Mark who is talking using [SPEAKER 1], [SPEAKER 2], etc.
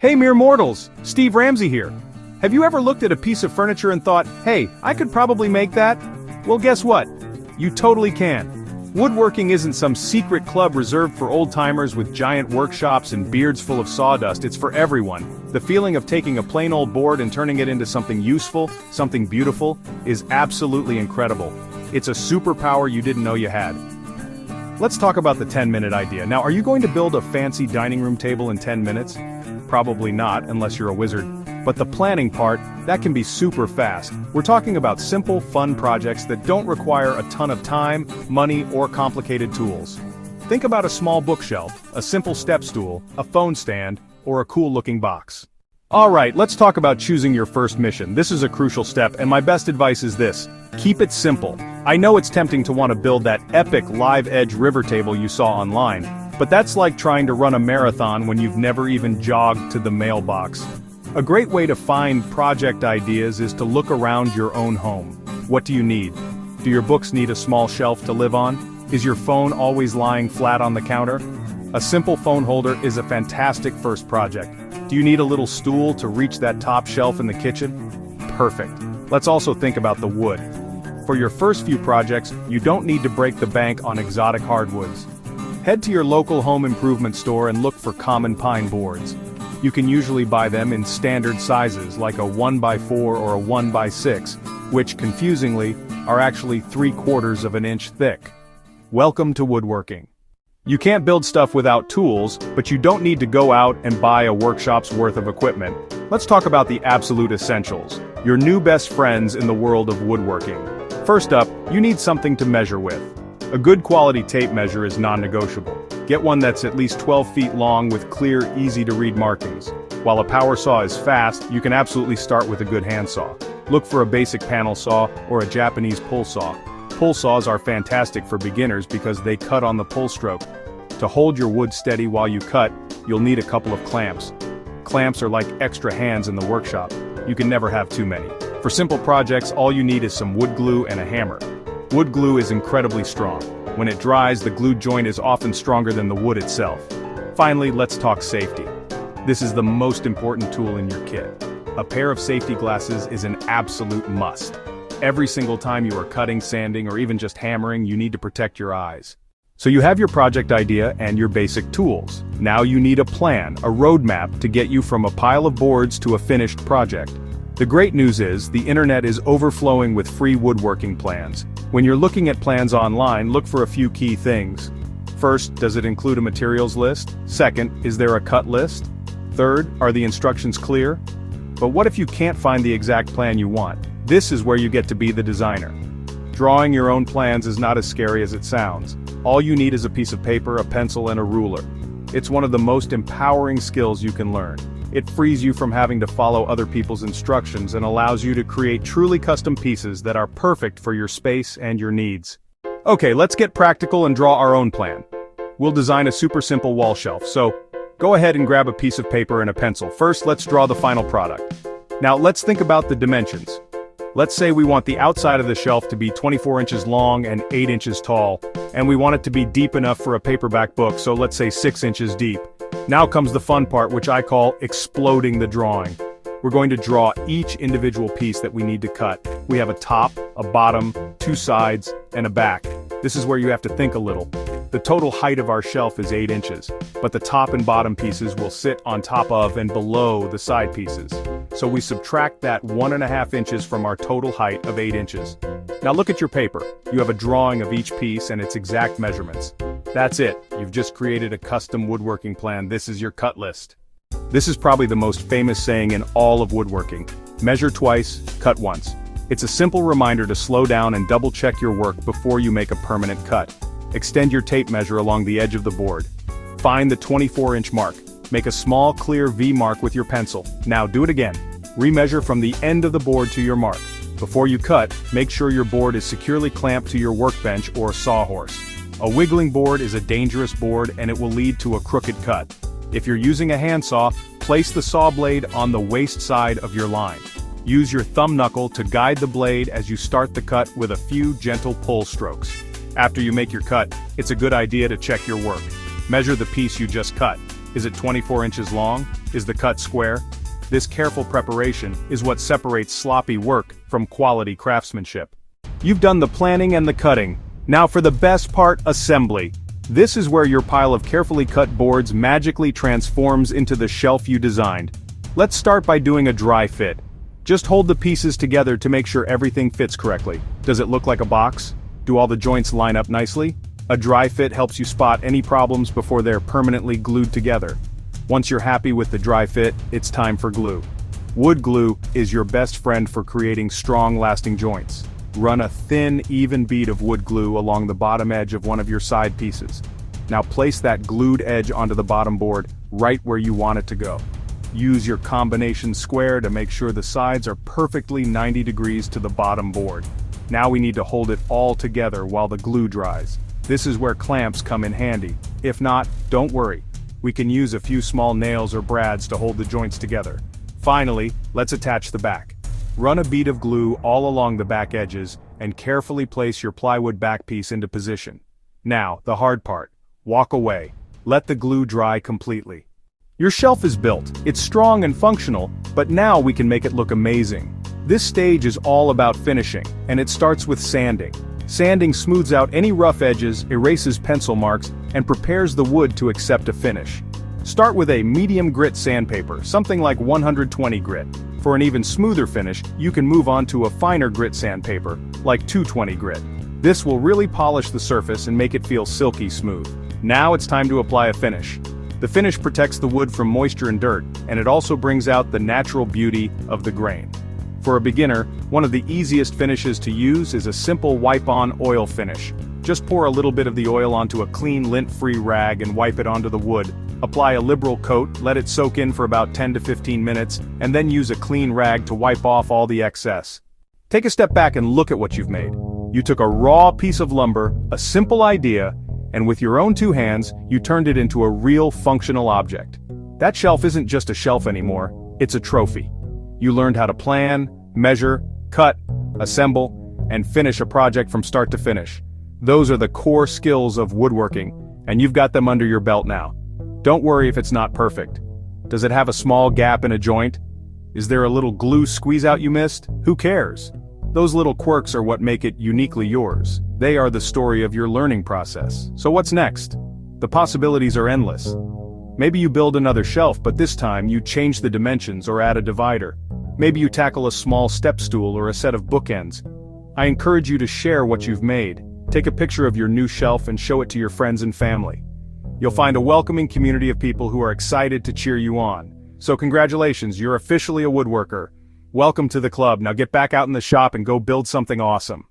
[SPEAKER 1] Hey mere mortals, Steve Ramsey here. Have you ever looked at a piece of furniture and thought, hey, I could probably make that? Well, guess what? You totally can. Woodworking isn't some secret club reserved for old-timers with giant workshops and beards full of sawdust. It's for everyone. The feeling of taking a plain old board and turning it into something useful, something beautiful, is absolutely incredible. It's a superpower you didn't know you had. Let's talk about the 10-minute idea. Now, are you going to build a fancy dining room table in 10 minutes? Probably not, unless you're a wizard. But the planning part, that can be super fast. We're talking about simple, fun projects that don't require a ton of time, money, or complicated tools. Think about a small bookshelf, a simple step stool, a phone stand, or a cool-looking box. Alright, let's talk about choosing your first mission. This is a crucial step, and my best advice is this: keep it simple. I know it's tempting to want to build that epic live-edge river table you saw online, but that's like trying to run a marathon when you've never even jogged to the mailbox. A great way to find project ideas is to look around your own home. What do you need? Do your books need a small shelf to live on? Is your phone always lying flat on the counter? A simple phone holder is a fantastic first project. Do you need a little stool to reach that top shelf in the kitchen? Perfect. Let's also think about the wood. For your first few projects, you don't need to break the bank on exotic hardwoods. Head to your local home improvement store and look for common pine boards. You can usually buy them in standard sizes like a 1x4 or a 1x6, which, confusingly, are actually 3/4 of an inch thick. Welcome to woodworking. You can't build stuff without tools, but you don't need to go out and buy a workshop's worth of equipment. Let's talk about the absolute essentials, your new best friends in the world of woodworking. First up, you need something to measure with. A good quality tape measure is non-negotiable. Get one that's at least 12 feet long with clear, easy-to-read markings. While a power saw is fast, you can absolutely start with a good handsaw. Look for a basic panel saw or a Japanese pull saw. Pull saws are fantastic for beginners because they cut on the pull stroke. To hold your wood steady while you cut, you'll need a couple of clamps. Clamps are like extra hands in the workshop. You can never have too many. For simple projects, all you need is some wood glue and a hammer. Wood glue is incredibly strong. When it dries, the glued joint is often stronger than the wood itself. Finally, let's talk safety. This is the most important tool in your kit. A pair of safety glasses is an absolute must. Every single time you are cutting, sanding, or even just hammering, you need to protect your eyes. So you have your project idea and your basic tools. Now you need a plan, a roadmap to get you from a pile of boards to a finished project. The great news is, the internet is overflowing with free woodworking plans. When you're looking at plans online, look for a few key things. First, does it include a materials list? Second, is there a cut list? Third, are the instructions clear? But what if you can't find the exact plan you want? This is where you get to be the designer. Drawing your own plans is not as scary as it sounds. All you need is a piece of paper, a pencil, and a ruler. It's one of the most empowering skills you can learn. It frees you from having to follow other people's instructions and allows you to create truly custom pieces that are perfect for your space and your needs. Okay, let's get practical and draw our own plan. We'll design a super simple wall shelf, so go ahead and grab a piece of paper and a pencil. First, let's draw the final product. Now, let's think about the dimensions. Let's say we want the outside of the shelf to be 24 inches long and 8 inches tall, and we want it to be deep enough for a paperback book, so let's say 6 inches deep. Now comes the fun part, which I call exploding the drawing. We're going to draw each individual piece that we need to cut. We have a top, a bottom, 2 sides, and a back. This is where you have to think a little. The total height of our shelf is 8 inches, but the top and bottom pieces will sit on top of and below the side pieces. So we subtract that 1.5 inches from our total height of 8 inches. Now look at your paper. You have a drawing of each piece and its exact measurements. That's it. You've just created a custom woodworking plan. This is your cut list. This is probably the most famous saying in all of woodworking. Measure twice, cut once. It's a simple reminder to slow down and double-check your work before you make a permanent cut. Extend your tape measure along the edge of the board. Find the 24-inch mark. Make a small, clear V mark with your pencil. Now do it again. Remeasure from the end of the board to your mark. Before you cut, make sure your board is securely clamped to your workbench or sawhorse. A wiggling board is a dangerous board and it will lead to a crooked cut. If you're using a handsaw, place the saw blade on the waist side of your line. Use your thumb knuckle to guide the blade as you start the cut with a few gentle pull strokes. After you make your cut, it's a good idea to check your work. Measure the piece you just cut. Is it 24 inches long? Is the cut square? This careful preparation is what separates sloppy work from quality craftsmanship. You've done the planning and the cutting. Now for the best part, assembly. This is where your pile of carefully cut boards magically transforms into the shelf you designed. Let's start by doing a dry fit. Just hold the pieces together to make sure everything fits correctly. Does it look like a box? Do all the joints line up nicely? A dry fit helps you spot any problems before they're permanently glued together. Once you're happy with the dry fit, it's time for glue. Wood glue is your best friend for creating strong, lasting joints. Run a thin, even bead of wood glue along the bottom edge of one of your side pieces. Now place that glued edge onto the bottom board, right where you want it to go. Use your combination square to make sure the sides are perfectly 90 degrees to the bottom board. Now we need to hold it all together while the glue dries. This is where clamps come in handy. If not, don't worry. We can use a few small nails or brads to hold the joints together. Finally, let's attach the back. Run a bead of glue all along the back edges and carefully place your plywood back piece into position. Now, the hard part. Walk away. Let the glue dry completely. Your shelf is built. It's strong and functional, but now we can make it look amazing. This stage is all about finishing, and it starts with sanding. Sanding smooths out any rough edges, erases pencil marks, and prepares the wood to accept a finish. Start with a medium grit sandpaper, something like 120 grit. For an even smoother finish, you can move on to a finer grit sandpaper, like 220 grit. This will really polish the surface and make it feel silky smooth. Now it's time to apply a finish. The finish protects the wood from moisture and dirt, and it also brings out the natural beauty of the grain. For a beginner, one of the easiest finishes to use is a simple wipe-on oil finish. Just pour a little bit of the oil onto a clean lint-free rag and wipe it onto the wood. Apply a liberal coat, let it soak in for about 10 to 15 minutes, and then use a clean rag to wipe off all the excess. Take a step back and look at what you've made. You took a raw piece of lumber, a simple idea, and with your own two hands, you turned it into a real functional object. That shelf isn't just a shelf anymore, it's a trophy. You learned how to plan, measure, cut, assemble, and finish a project from start to finish. Those are the core skills of woodworking, and you've got them under your belt now. Don't worry if it's not perfect. Does it have a small gap in a joint? Is there a little glue squeeze out you missed? Who cares? Those little quirks are what make it uniquely yours. They are the story of your learning process. So what's next? The possibilities are endless. Maybe you build another shelf, but this time you change the dimensions or add a divider. Maybe you tackle a small step stool or a set of bookends. I encourage you to share what you've made. Take a picture of your new shelf and show it to your friends and family. You'll find a welcoming community of people who are excited to cheer you on. So congratulations, you're officially a woodworker. Welcome to the club. Now get back out in the shop and go build something awesome.